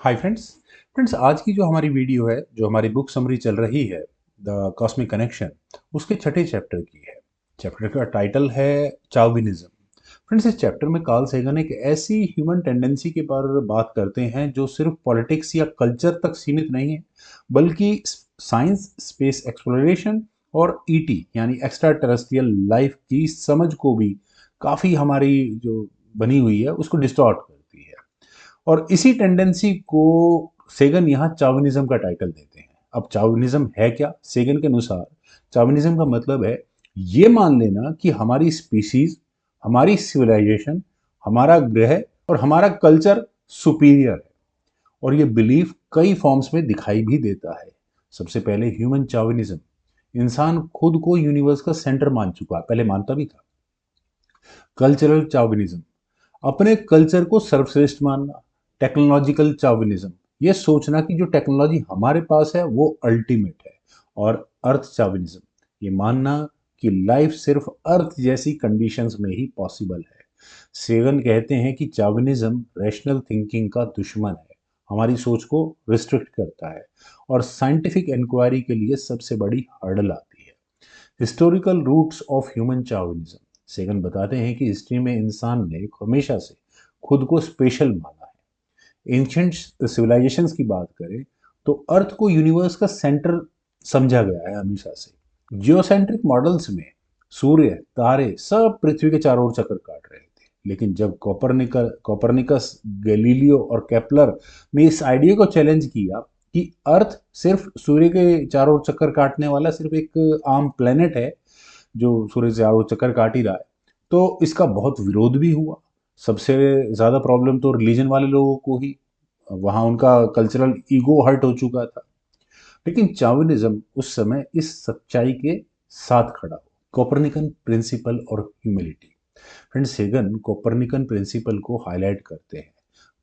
Hi friends. आज की जो हमारी वीडियो है, जो हमारी बुक समरी चल रही है, द कॉस्मिक कनेक्शन, उसके छठे चैप्टर की है। चैप्टर का टाइटल है चाउविनिज्म। फ्रेंड्स, इस चैप्टर में कार्ल सेगन एक ऐसी ह्यूमन टेंडेंसी के बारे में बात करते हैं जो सिर्फ पॉलिटिक्स या कल्चर तक सीमित नहीं है, बल्कि साइंस, स्पेस एक्सप्लोरेशन और ईटी यानी एक्स्ट्रा टेरेस्ट्रियल लाइफ की समझ को भी काफ़ी हमारी जो बनी हुई है उसको डिस्टॉर्ट करती है। और इसी टेंडेंसी को सेगन यहाँ चाविनिज्म का टाइटल देते हैं। अब चाविनिज्म है क्या? सेगन के अनुसार चाविनिज्म का मतलब है ये मान लेना कि हमारी स्पीसीज, हमारी सिविलाइजेशन, हमारा ग्रह और हमारा कल्चर सुपीरियर है। और ये बिलीफ कई फॉर्म्स में दिखाई भी देता है। सबसे पहले ह्यूमन चाविनिज्म। इंसान खुद को यूनिवर्स का सेंटर मान चुका है, पहले मानता भी था। कल्चरल चाविनिज्म, अपने कल्चर को सर्वश्रेष्ठ मानना। टेक्नोलॉजिकल चाविनिज्म, ये सोचना कि जो टेक्नोलॉजी हमारे पास है वो अल्टीमेट है। और अर्थ चाविनिज्म, ये मानना कि लाइफ सिर्फ अर्थ जैसी कंडीशंस में ही पॉसिबल है। सेगन कहते हैं कि चाविनिज्म रैशनल थिंकिंग का दुश्मन है, हमारी सोच को रिस्ट्रिक्ट करता है और साइंटिफिक इंक्वायरी के लिए सबसे बड़ी हर्डल आती है। Historical roots of human chauvinism, Sagan बताते हैं कि हिस्ट्री में इंसान ने हमेशा से खुद को स्पेशल माना है। एंशंट सिविलाइजेशंस की बात करें तो अर्थ को यूनिवर्स का सेंटर समझा गया है हमेशा से। जियोसेंट्रिक मॉडल्स में सूर्य, तारे सब पृथ्वी के चारों ओर चक्कर काट रहे थे। लेकिन जब कोपरनिकस, गैलीलियो और केपलर ने इस आइडिया को चैलेंज किया कि अर्थ सिर्फ सूर्य के चारों ओर चक्कर काटने वाला सिर्फ एक आम प्लेनेट है जो सूर्य से चारों ओर चक्कर काट ही रहा है, तो इसका बहुत विरोध भी हुआ। सबसे ज़्यादा प्रॉब्लम तो रिलीजन वाले लोगों को ही, वहाँ उनका कल्चरल ईगो हर्ट हो चुका था। लेकिन चाविनिज्म उस समय इस सच्चाई के साथ खड़ा हो। कोपरनिकन प्रिंसिपल और ह्यूमिलिटी। फ्रेंड्स, सेगन कोपरनिकन प्रिंसिपल को हाईलाइट करते हैं।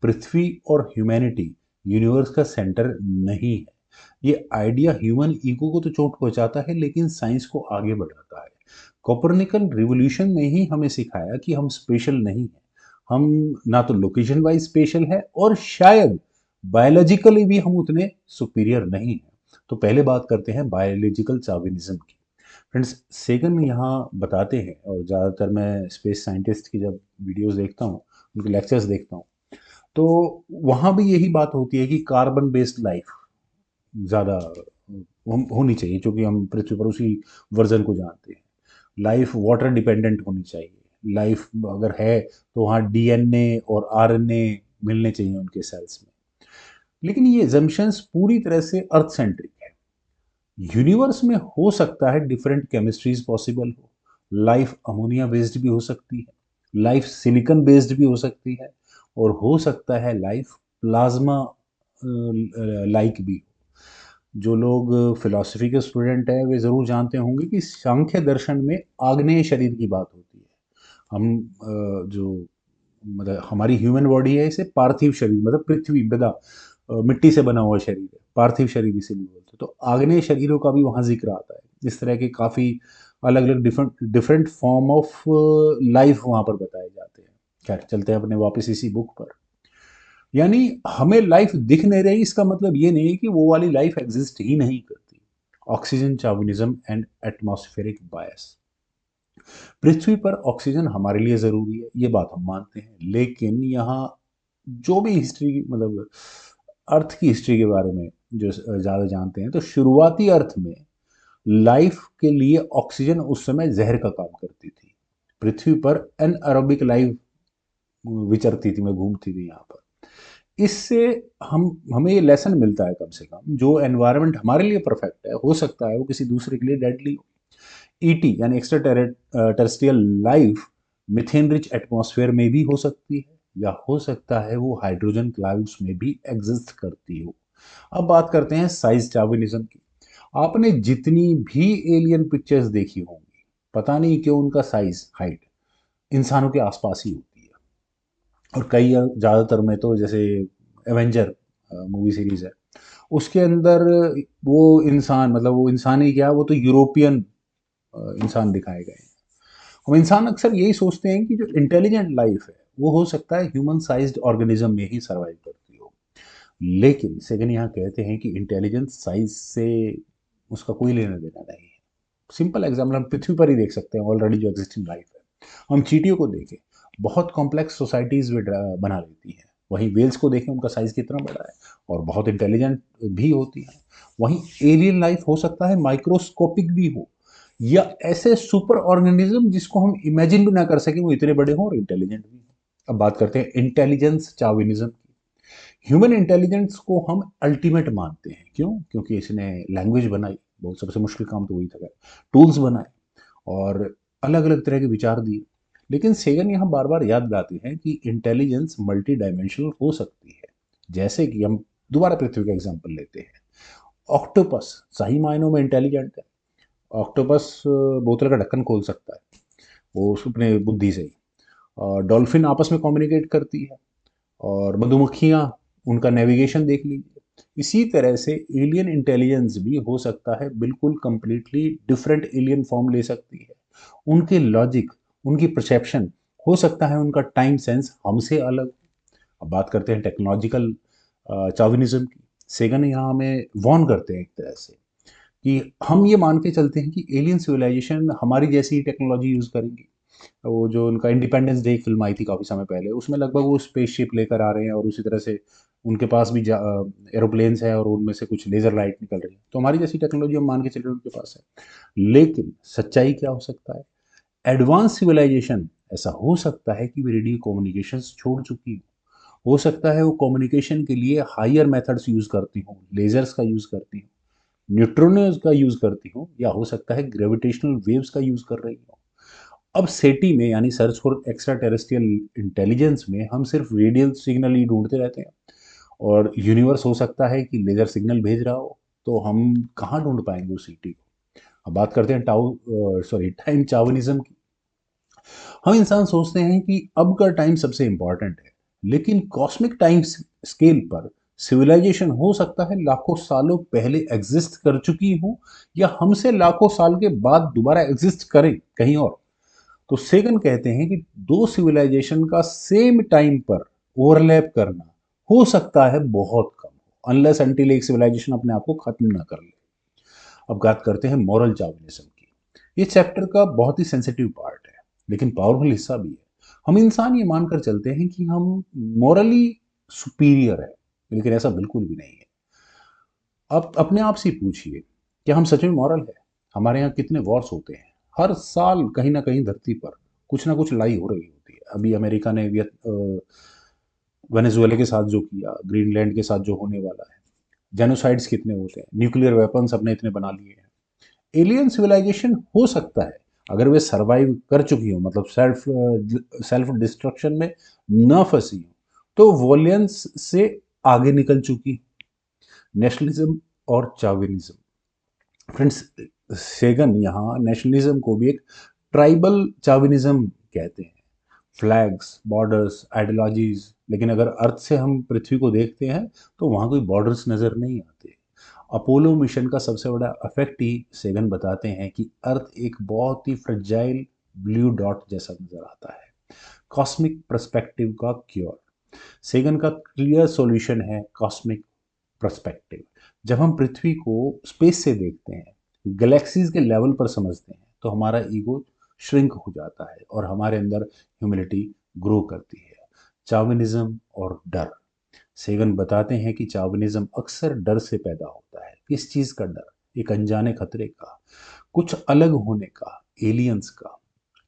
पृथ्वी और ह्यूमैनिटी यूनिवर्स का सेंटर नहीं है। ये आइडिया ह्यूमन ईगो को तो चोट पहुंचाता है लेकिन साइंस को आगे बढ़ाता है। कोपरनिकन रिवोल्यूशन ने ही हमें सिखाया कि हम स्पेशल नहीं हैं। हम ना तो लोकेशन वाइज स्पेशल है और शायद बायोलॉजिकली भी हम उतने सुपीरियर नहीं हैं। तो पहले बात करते हैं बायोलॉजिकल चार्विनिज्म की। फ्रेंड्स, सेगन यहाँ बताते हैं, और ज़्यादातर मैं स्पेस साइंटिस्ट की जब वीडियोस देखता हूँ, उनके लेक्चर्स देखता हूँ, तो वहाँ भी यही बात होती है कि कार्बन बेस्ड लाइफ ज़्यादा होनी चाहिए, क्योंकि हम पृथ्वी पर उसी वर्जन को जानते हैं। लाइफ वाटर डिपेंडेंट होनी चाहिए। लाइफ अगर है तो वहाँ डीएनए और आरएनए मिलने चाहिए उनके सेल्स में। लेकिन ये एजम्पशंस पूरी तरह से अर्थ सेंट्रिक है। यूनिवर्स में हो सकता है डिफरेंट केमिस्ट्रीज पॉसिबल हो। लाइफ अमोनिया बेस्ड भी हो सकती है, लाइफ सिलिकॉन बेस्ड भी हो सकती है, और हो सकता है लाइफ प्लाज्मा लाइक भी हो। जो लोग फिलॉसफी के स्टूडेंट हैं वे ज़रूर जानते होंगे कि सांख्य दर्शन में आग्नेय शरीर की बात होती है। हम जो मतलब हमारी ह्यूमन बॉडी है, इसे पार्थिव शरीर मतलब पृथ्वी मृदा मिट्टी से बना हुआ शरीर है, पार्थिव शरीर इसीलिए बोलते हैं। तो आग्नेय शरीरों का भी वहाँ जिक्र आता है। इस तरह के काफ़ी अलग अलग different different form of life वहाँ पर बताए जाते हैं। खैर, चलते हैं अपने वापस इसी बुक पर। यानी हमें लाइफ दिख नहीं रही, इसका मतलब ये नहीं है कि वो वाली लाइफ एग्जिस्ट ही नहीं करती। ऑक्सीजन चाविनिज्म एंड एटमॉस्फेरिक बायस। पृथ्वी पर ऑक्सीजन हमारे लिए ज़रूरी है, ये बात हम मानते हैं। लेकिन यहाँ जो भी हिस्ट्री मतलब अर्थ की हिस्ट्री के बारे में जो ज़्यादा जानते हैं, तो शुरुआती अर्थ में लाइफ के लिए ऑक्सीजन उस समय जहर का काम करती थी। पृथ्वी पर एनएरोबिक लाइफ विचरती थी, मैं घूमती थी यहाँ पर। इससे हम हमें ये लेसन मिलता है कम से कम, जो एनवायरनमेंट हमारे लिए परफेक्ट है, हो सकता है वो किसी दूसरे के लिए डेडली हो। ईटी यानी extra terrestrial life methane rich atmosphere में भी हो सकती है, या हो सकता है वो हाइड्रोजन क्लाउड्स में भी एग्जिस्ट करती हो। अब बात करते हैं साइज चार्विनिज्म की। आपने जितनी भी एलियन पिक्चर्स देखी होंगी, पता नहीं क्यों उनका साइज, हाइट इंसानों के आसपास ही होती है। और कई ज़्यादातर में तो जैसे एवेंजर मूवी सीरीज है, उसके अंदर वो इंसान मतलब वो इंसान ही क्या, वो तो यूरोपियन इंसान दिखाए गए हैं। हम इंसान अक्सर यही सोचते हैं कि जो इंटेलिजेंट लाइफ है वो हो सकता है ह्यूमन साइज्ड ऑर्गेनिज्म में ही सर्वाइव करती हो। लेकिन सेगन यहाँ कहते हैं कि इंटेलिजेंस साइज से उसका कोई लेना देना नहीं है। सिंपल एग्जाम्पल हम पृथ्वी पर ही देख सकते हैं, ऑलरेडी जो एग्जिस्टिंग लाइफ है। हम चींटियों को देखें, बहुत कॉम्प्लेक्स सोसाइटीज वे बना लेती हैं। वहीं वेल्स को देखें, उनका साइज कितना बड़ा है और बहुत इंटेलिजेंट भी होती है। वहीं एलियन लाइफ हो सकता है माइक्रोस्कोपिक भी हो, या ऐसे सुपर ऑर्गेनिज्म जिसको हम इमेजिन भी ना कर सकें, वो इतने बड़े हों और इंटेलिजेंट भी हों। अब बात करते हैं इंटेलिजेंस चाविनिज्म की। ह्यूमन इंटेलिजेंस को हम अल्टीमेट मानते हैं। क्यों? क्योंकि इसने लैंग्वेज बनाई, बहुत सबसे मुश्किल काम तो वही था, टूल्स बनाए और अलग अलग तरह के विचार दिए। लेकिन सेगन यहाँ बार बार याद दिलाते हैं कि इंटेलिजेंस मल्टी डायमेंशनल हो सकती है। जैसे कि हम दोबारा पृथ्वी का एग्जाम्पल लेते हैं, ऑक्टोपस सही मायनों में इंटेलिजेंट है। ऑक्टोपस बोतल का ढक्कन खोल सकता है वो अपने बुद्धि से ही। डॉल्फिन आपस में कम्युनिकेट करती है, और मधुमक्खियाँ, उनका नेविगेशन देख लीजिए। इसी तरह से एलियन इंटेलिजेंस भी हो सकता है बिल्कुल कंप्लीटली डिफरेंट एलियन फॉर्म ले सकती है। उनके लॉजिक, उनकी परसेप्शन, हो सकता है उनका टाइम सेंस हमसे अलग। अब बात करते हैं टेक्नोलॉजिकल चाविनिज्म की। सेगन यहाँ हमें वॉर्न करते हैं एक तरह से कि हम ये मान के चलते हैं कि एलियन सिविलाइजेशन हमारी जैसी टेक्नोलॉजी यूज़ करेंगी। वो जो उनका इंडिपेंडेंस डे फिल्म आई थी काफ़ी समय पहले, उसमें लगभग वो स्पेसशिप लेकर आ रहे हैं और उसी तरह से उनके पास भी एरोप्लेन्स हैं और उनमें से कुछ लेज़र लाइट निकल रही है। तो हमारी जैसी टेक्नोलॉजी हम मान के चल रहे हैं उनके पास है। लेकिन सच्चाई क्या हो सकता है? एडवांस सिविलाइजेशन ऐसा हो सकता है कि वे रेडियो कम्युनिकेशंस छोड़ चुकी हो सकता है वो कम्युनिकेशन के लिए हायर मेथड्स यूज़ करती हूँ, लेजर्स का यूज़ करती हूँ, न्यूट्रोनोज का यूज़ करती हूँ, या हो सकता है ग्रेविटेशनल वेव्स का यूज़ कर रही हूँ। अब सेटी में यानी search for extra terrestrial intelligence में हम सिर्फ रेडियल सिग्नल ही ढूंढते रहते हैं, और यूनिवर्स हो सकता है कि लेजर सिग्नल भेज रहा हो, तो हम कहाँ ढूंढ पाएंगे उस सिटी को। अब बात करते हैं टाइम चावनिज्म की। हम इंसान सोचते हैं कि अब का टाइम सबसे इंपॉर्टेंट है, लेकिन कॉस्मिक टाइम स्केल पर सिविलाइजेशन हो सकता है लाखों सालों पहले एग्जिस्ट कर चुकी हो, या हमसे लाखों साल के बाद दोबारा एग्जिस्ट करे कहीं और। तो सेगन कहते हैं कि दो सिविलाइजेशन का सेम टाइम पर ओवरलैप करना हो सकता है बहुत कम, अनलेस अनटिल एक सिविलाइजेशन अपने आप को खत्म ना कर ले। अब बात करते हैं मॉरल चावनिज्म की। ये चैप्टर का बहुत ही सेंसिटिव पार्ट है, लेकिन पावरफुल हिस्सा भी है। हम इंसान ये मानकर चलते हैं कि हम मॉरली सुपीरियर है, लेकिन ऐसा बिल्कुल भी नहीं है। अब अपने आप से पूछिए, क्या हम सच में मॉरल है? हमारे यहाँ कितने वॉर्स होते हैं हर साल, कहीं ना कहीं धरती पर कुछ ना कुछ लड़ाई हो रही होती है। अभी अमेरिका ने वेनेजुएला के साथ जो किया, ग्रीनलैंड के साथ जो होने वाला है, जेनोसाइड्स कितने होते हैं, न्यूक्लियर वेपन्स अपने इतने बना लिए हैं। एलियन सिविलाइजेशन हो सकता है, अगर वे सरवाइव कर चुकी हो, मतलब सेल्फ डिस्ट्रक्शन में न फंसी हो, तो वॉलियंस से आगे निकल चुकी। नेशनलिज्म और चाविनिज्म, फ्रेंड्स, सेगन यहाँ नेशनलिज्म को भी एक ट्राइबल चाविनिज्म कहते हैं। फ्लैग्स, बॉर्डर्स, आइडियोलॉजीज, लेकिन अगर अर्थ से हम पृथ्वी को देखते हैं तो वहाँ कोई बॉर्डर्स नज़र नहीं आते। अपोलो मिशन का सबसे बड़ा इफेक्ट ही सेगन बताते हैं कि अर्थ एक बहुत ही फ्रेजाइल ब्लू डॉट जैसा नजर आता है। कॉस्मिक पर्सपेक्टिव का क्योर, सेगन का क्लियर सॉल्यूशन है कॉस्मिक पर्सपेक्टिव। जब हम पृथ्वी को स्पेस से देखते हैं, गैलेक्सीज के लेवल पर समझते हैं, तो हमारा ईगो श्रिंक हो जाता है और हमारे अंदर ह्यूमिलिटी ग्रो करती है। चाविनिज्म और डर, सेगन बताते हैं कि चाविनिज्म अक्सर डर से पैदा होता है। किस चीज़ का डर? एक अनजाने खतरे का, कुछ अलग होने का, एलियंस का,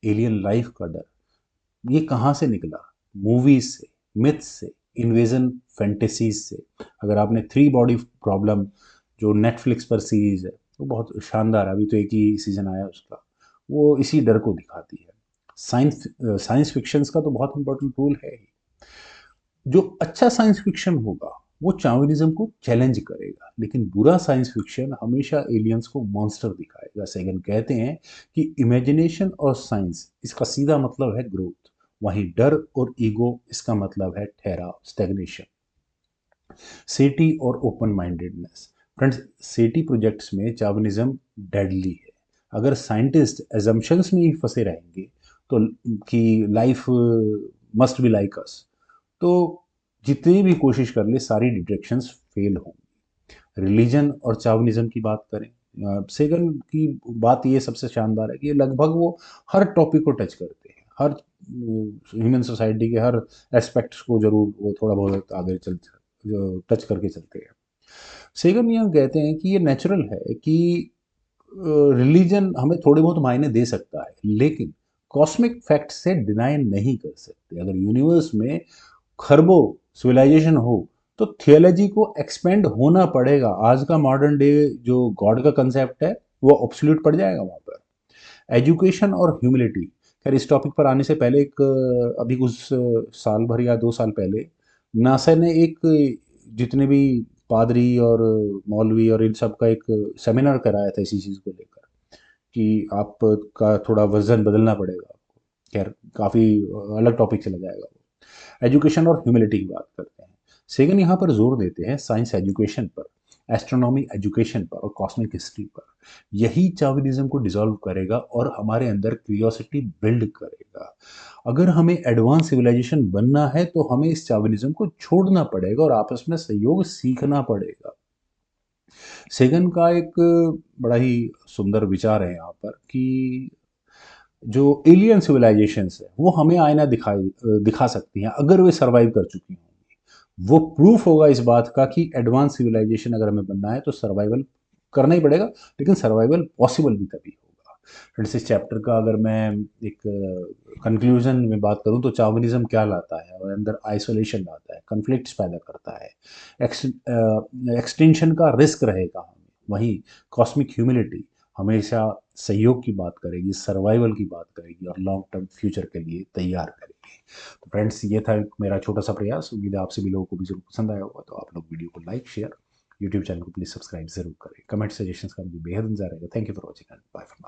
एलियन लाइफ का डर। ये कहाँ से निकला? मूवीज से, मिथ से, इन्वेजन फैंटेसीज से। अगर आपने थ्री बॉडी प्रॉब्लम, जो नेटफ्लिक्स पर सीरीज है, वो बहुत शानदार है, अभी तो एक ही सीजन आया उसका, वो इसी डर को दिखाती है। साइंस साइंस फिक्शंस का तो बहुत इंपॉर्टेंट रोल है ही। जो अच्छा साइंस फिक्शन होगा वो चाविनिज्म को चैलेंज करेगा, लेकिन बुरा साइंस फिक्शन हमेशा एलियंस को मॉन्स्टर दिखाएगा। सेगन कहते हैं कि इमेजिनेशन और साइंस, इसका सीधा मतलब है ग्रोथ, वहीं डर और ईगो, इसका मतलब है ठहराव, स्टेग्नेशन। सेटी और ओपन माइंडेडनेस, फ्रेंड्स, सेटी प्रोजेक्ट्स में चाविनिज्म डेडली है। अगर साइंटिस्ट एजम्पशंस में ही फंसे रहेंगे तो कि life must be like us, तो जितनी भी कोशिश कर ले सारी डिटेक्शंस फेल होंगी। रिलीजन और चावनिज्म की बात करें, सेगन की बात ये सबसे शानदार है कि ये लगभग वो हर टॉपिक को टच करते हैं, हर ह्यूमन सोसाइटी के हर एस्पेक्ट्स को जरूर वो थोड़ा बहुत आगे चल टच करके चलते हैं। सेगन यह कहते हैं कि ये नेचुरल है कि रिलीजन हमें थोड़े बहुत मायने दे सकता है, लेकिन कॉस्मिक फैक्ट से डिनाई नहीं कर सकते। अगर यूनिवर्स में खरबों सिविलाइजेशन हो तो थियोलॉजी को एक्सपेंड होना पड़ेगा। आज का मॉडर्न डे जो गॉड का कंसेप्ट है वो ऑब्सोल्यूट पड़ जाएगा वहाँ पर। एजुकेशन और ह्यूमिलिटी, खैर इस टॉपिक पर आने से पहले एक अभी कुछ साल भर या 2 साल पहले नासा ने एक जितने भी पादरी और मौलवी और इन सब का एक सेमिनार कराया था इसी चीज़ को लेकर कि आपका थोड़ा वजन बदलना पड़ेगा आपको। खैर काफ़ी अलग टॉपिक चला जाएगा वो। एजुकेशन और ह्यूमिलिटी की बात करते हैं। सेगन यहाँ पर जोर देते हैं साइंस एजुकेशन पर, एस्ट्रोनॉमी एजुकेशन पर और कॉस्मिक हिस्ट्री पर। यही चाविनिज्म को डिसॉल्व करेगा और हमारे अंदर क्यूरियोसिटी बिल्ड करेगा। अगर हमें एडवांस सिविलाइजेशन बनना है तो हमें इस चाविनिज्म को छोड़ना पड़ेगा और आपस में सहयोग सीखना पड़ेगा। सेगन का एक बड़ा ही सुंदर विचार है यहाँ पर कि जो एलियन सिविलाइजेशंस है वो हमें आईना दिखा सकती हैं अगर वे सरवाइव कर चुकी होंगी। वो प्रूफ होगा इस बात का कि एडवांस सिविलाइजेशन अगर हमें बनना है तो सर्वाइवल करना ही पड़ेगा, लेकिन सर्वाइवल पॉसिबल भी तभी होगा। फ्रेंड्स इस चैप्टर का अगर मैं एक कंक्लूजन में बात करूं तो चावनिज्म क्या लाता है, और अंदर आइसोलेशन लाता है, कन्फ्लिक्ट्स पैदा करता है, एक्सटेंशन का रिस्क रहेगा हमें। वहीं कॉस्मिक ह्यूमिलिटी हमेशा सहयोग की बात करेगी, सर्वाइवल की बात करेगी और लॉन्ग टर्म फ्यूचर के लिए तैयार करेगी। तो फ्रेंड्स ये था मेरा छोटा सा प्रयास। उम्मीद है आप सभी लोगों को भी जरूर पसंद आया होगा। तो आप लोग वीडियो को लाइक शेयर, यूट्यूब चैनल को प्लीज सब्सक्राइब जरूर करें। कमेंट सजेशंस का मुझे बेहद इंतजार रहेगा। Thank you for watching and bye for now.